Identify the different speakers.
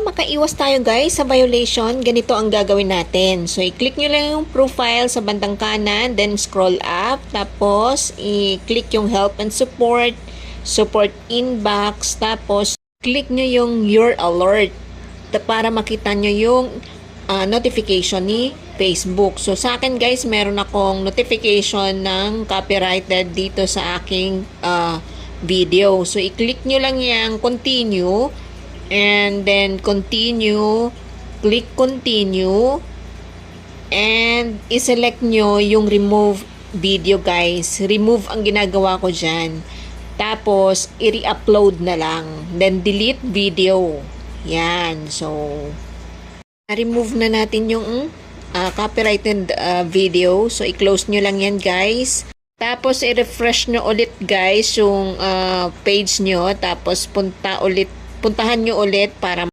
Speaker 1: makaiwas tayo guys sa violation, ganito ang gagawin natin. So, i-click nyo lang yung profile sa bandang kanan, then scroll up, tapos i-click yung help and support, support inbox, tapos click nyo yung your alert para makita nyo yung notification ni Facebook. So, sa akin guys, meron akong notification ng copyrighted dito sa aking video. So, i-click nyo lang yung continue, and then continue, click continue, and i-select nyo yung remove video guys. Remove ang ginagawa ko dyan. Tapos, i-re-upload na lang. Then, delete video. Yan. So, remove na natin yung copyrighted video. So, i-close nyo lang yan guys. Tapos, i-refresh nyo ulit guys yung page nyo. Tapos, puntahan nyo ulit para